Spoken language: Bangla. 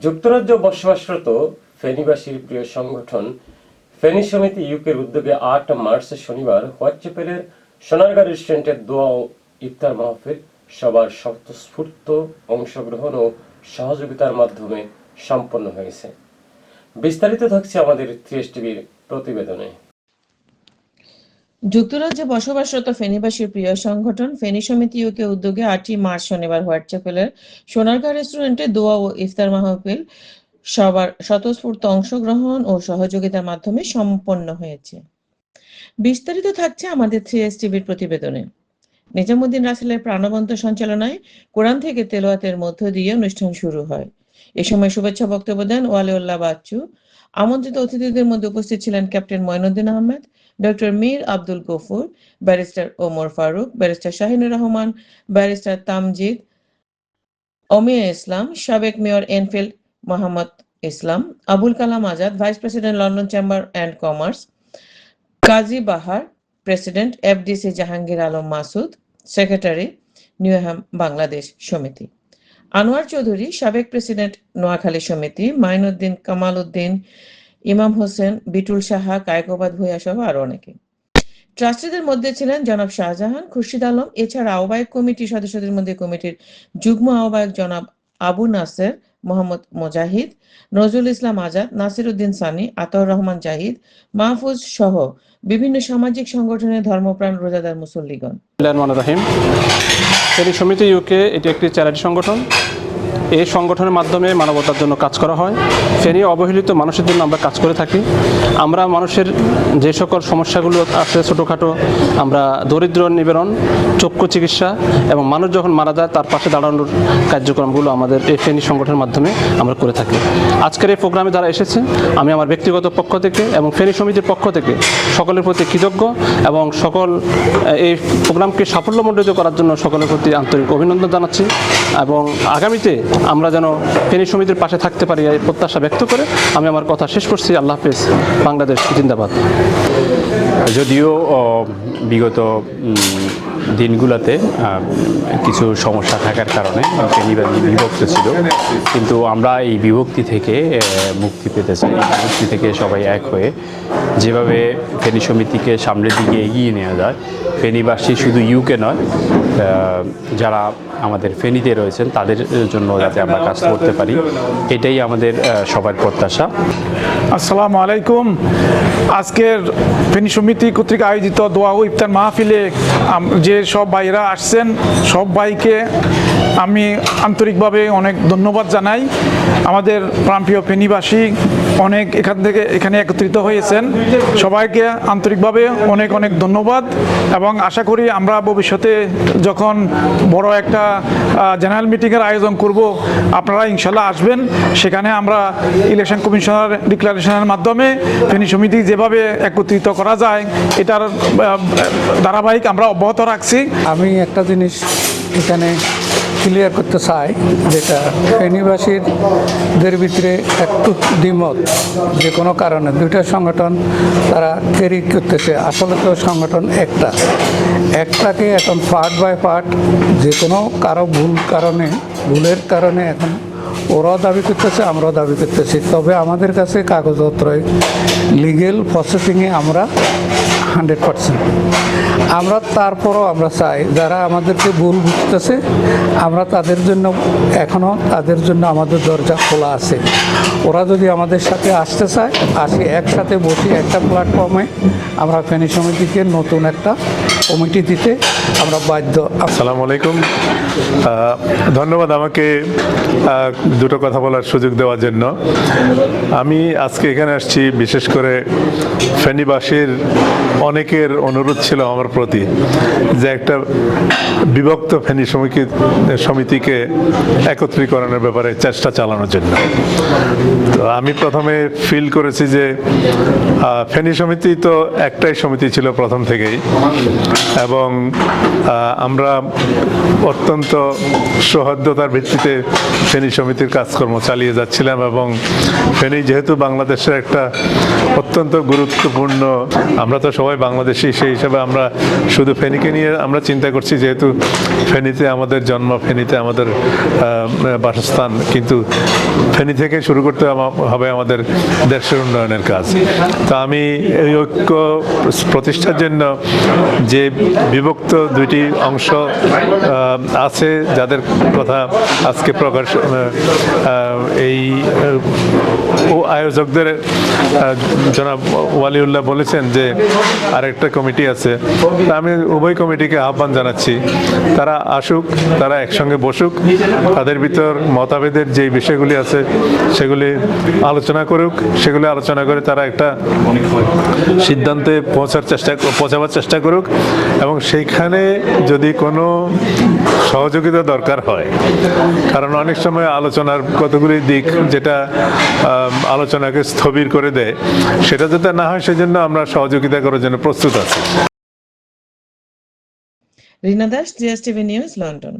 যুক্তরাজ্য বসবাসরত ফেনীবাসীর প্রিয় সংগঠন ফেনী সমিতি ইউকের উদ্যোগে ৮ মার্চ শনিবার হোয়াইটচ্যাপেলের সোনারগাঁ রেস্টুরেন্টের দোয়া ও ইফতার মাহফিল সবার স্বতঃস্ফূর্ত অংশগ্রহণ ও সহযোগিতার মাধ্যমে সম্পন্ন হয়েছে। বিস্তারিত থাকছে আমাদের ৩০ টিভির প্রতিবেদনে। যুক্তরাজ্যে বসবাসরত ফেনীবাসীর প্রিয় সংগঠন ফেনী সমিতি ইউকে উদ্যোগে ৮ মার্চ শনিবার হোয়াইটচ্যাপেলের সোনারগাঁ রেস্টুরেন্টে দোয়া ও ইফতার মাহফিল সবার স্বতঃস্ফূর্ত অংশগ্রহণ ও সহযোগিতার মাধ্যমে সম্পন্ন হয়েছে। বিস্তারিত থাকছে আমাদের ৩০ টিভির প্রতিবেদনে। নিজামুদ্দিন রাসেলের প্রাণবন্ত সঞ্চালনায় কোরআন থেকে তেলাওয়াতের মধ্য দিয়ে অনুষ্ঠান শুরু হয়। এ সময় শুভেচ্ছা বক্তব্য দেন ওয়ালিউল্লাহ বাচ্চু। আমন্ত্রিত অতিথিদের মধ্যে উপস্থিত ছিলেন captain Moinuddin Ahmed, doctor Mir Abdul Gafur, barrister Omar Faruk, barrister Shahinur Rahman, barrister Tamjid, Amiya Islam, সাবেক mayor Enfield Mohammad Islam, Abul Kalam Azad, vice president London chamber and commerce, Kazi Bahar, president FDC Jahangir Alam Masud, secretary Newham Bangladesh সমিতি, আনোয়ার চৌধুরী, সাবেক প্রেসিডেন্ট নোয়াখালী সমিতি, মাইনুদ্দিন, কামাল উদ্দিন, ইমাম হোসেন, বিটুল সাহা, কায়কোবাদ ভূঁইয়া সহ আরো অনেকে। ট্রাস্টিদের মধ্যে ছিলেন জনাব শাহজাহান, খুরশিদ আলম। এছাড়া আহ্বায়ক কমিটির সদস্যদের মধ্যে কমিটির যুগ্ম আহ্বায়ক জনাব আবু নাসের, মোহাম্মদ মুজাহিদ, নজরুল ইসলাম আজাদ, নাসির উদ্দিন সানি, আতাউর রহমান জাহিদ, মাহফুজ সহ বিভিন্ন সামাজিক সংগঠনের ধর্মপ্রাণ রোজাদার মুসল্লিগণ। ফেনী সমিতি ইউকে এটি একটি চ্যারিটি সংগঠন। এই সংগঠনের মাধ্যমে মানবতার জন্য কাজ করা হয়। ফেনী অবহেলিত মানুষের জন্য আমরা কাজ করে থাকি। আমরা মানুষের যে সকল সমস্যাগুলো আছে ছোটোখাটো, আমরা দরিদ্র নিবারণ, চক্ষু চিকিৎসা এবং মানুষ যখন মারা যায় তার পাশে দাঁড়ানোর কার্যক্রমগুলো আমাদের এই ফেনী সংগঠনের মাধ্যমে আমরা করে থাকি। আজকের এই প্রোগ্রামে যারা এসেছে, আমি আমার ব্যক্তিগত পক্ষ থেকে এবং ফেনী সমিতির পক্ষ থেকে সকলের প্রতি কৃতজ্ঞ এবং সকল এই প্রোগ্রামকে সাফল্যমণ্ডিত করার জন্য সকলের প্রতি আন্তরিক অভিনন্দন জানাচ্ছি এবং আগামীতে আমরা যেন ফেনী সমিতির পাশে থাকতে পারি এই প্রত্যাশা ব্যক্ত করে আমি আমার কথা শেষ করছি। আল্লাহ হাফেজ, বাংলাদেশ জিন্দাবাদ। যদিও বিগত দিনগুলোতে কিছু সমস্যা থাকার কারণে ফেনীবাসী বিভক্ত ছিল, কিন্তু আমরা এই বিভক্তি থেকে মুক্তি পেতে চাই। মুক্তি থেকে সবাই এক হয়ে যেভাবে ফেনী সমিতিকে সামনের দিকে এগিয়ে নেওয়া যায়, ফেনীবাসী শুধু ইউকে নয়, যারা আমাদের ফেনীতে রয়েছেন তাদের জন্য যাতে আমরা কাজ করতে পারি, এটাই আমাদের সবার প্রত্যাশা। আসসালামু আলাইকুম। আজকের ফেনী সমিতি কর্তৃক আয়োজিত দোয়া ও ইফতার মাহফিলে যে সব ভাইরা আসছেন, সব ভাইকে আমি আন্তরিকভাবে অনেক ধন্যবাদ জানাই। আমাদের প্রাণপ্রিয় ফেনীবাসী অনেক এখানে একত্রিত হয়েছেন, সবাইকে আন্তরিকভাবে অনেক অনেক ধন্যবাদ এবং আশা করি আমরা ভবিষ্যতে যখন বড় একটা জেনারেল মিটিংয়ের আয়োজন করব, আপনারা ইনশাল্লাহ আসবেন। সেখানে আমরা ইলেকশন কমিশনার ডিক্লারেশনের মাধ্যমে ফেনী সমিতি যেভাবে একত্রিত করা যায় এটার ধারাবাহিক আমরা অব্যাহত রাখছি। আমি একটা জিনিস এখানে ক্লিয়ার করতে চাই, যেটা ফেনীবাসীদের ভিতরে একটু দ্বিমত, যে কোনো কারণে দুইটা সংগঠন তারা ক্যারি করতেছে। আসলে তো সংগঠন একটাকে এখন পার্ট বাই পার্ট যে কোনো কারো ভুলের কারণে এখন ওরাও দাবি করতেছে, আমরাও দাবি করতেছি। তবে আমাদের কাছে কাগজপত্র লিগেল প্রসেসিংয়ে আমরা 100%। আমরা তারপরও আমরা চাই যারা আমাদেরকে ভুল বুঝতেছে, আমরা তাদের জন্য এখনও আমাদের দরজা খোলা আছে। ওরা যদি আমাদের সাথে আসতে চায়, একসাথে বসি একটা প্ল্যাটফর্মে আমরা ফেনী সমিতিকে নতুন একটা কমিটি দিতে আমরা বাধ্য। আসসালামু আলাইকুম। ধন্যবাদ আমাকে দুটো কথা বলার সুযোগ দেওয়ার জন্য। আমি আজকে এখানে আসছি বিশেষ করে ফেনীবাসীর অনেকের অনুরোধ ছিল আমার প্রতি যে একটা বিভক্ত ফেনী সমিতিকে একত্রীকরণের ব্যাপারে চেষ্টা চালানোর জন্য। তো আমি প্রথমে ফিল করেছি যে ফেনী সমিতি তো একটাই সমিতি ছিল প্রথম থেকেই, এবং আমরা অত্যন্ত সৌহার্দ্যতার ভিত্তিতে ফেনী সমিতির কাজকর্ম চালিয়ে যাচ্ছিলাম এবং ফেনী যেহেতু বাংলাদেশের একটা অত্যন্ত গুরুত্বপূর্ণ, আমরা তো সবাই সবাই বাংলাদেশি, সেই হিসাবে আমরা শুধু ফেনীকে নিয়ে আমরা চিন্তা করছি, যেহেতু ফেনীতে আমাদের জন্ম, ফেনীতে আমাদের বাসস্থান, কিন্তু ফেনী থেকে শুরু করতে হবে আমাদের দেশের উন্নয়নের কাজ। তা আমি এই ঐক্য প্রতিষ্ঠার জন্য যে বিভক্ত দুইটি অংশ আছে, যাদের কথা আজকে প্রকাশ এই আয়োজকদের জনাব ওয়ালিউল্লাহ বলেছেন যে আরেকটা কমিটি আছে, তা আমি উভয় কমিটিকে আহ্বান জানাচ্ছি, তারা আসুক, তারা একসঙ্গে বসুক, তাদের ভিতর মতভেদের যে বিষয়গুলি আছে সেগুলি আলোচনা করুক, সেগুলি আলোচনা করে তারা একটা সিদ্ধান্তে পৌঁছাবার চেষ্টা করুক, এবং সেইখানে যদি কোনো সহযোগিতা দরকার হয়, কারণ অনেক সময় আলোচনার কতগুলি দিক যেটা আলোচনাকে স্থবির করে দেয়, সেটা যাতে না হয় সেজন্য আমরা সহযোগিতা করার জন্য প্রস্তুত আছি। রিনা দাস, জিএসটিভি নিউজ, লন্ডন।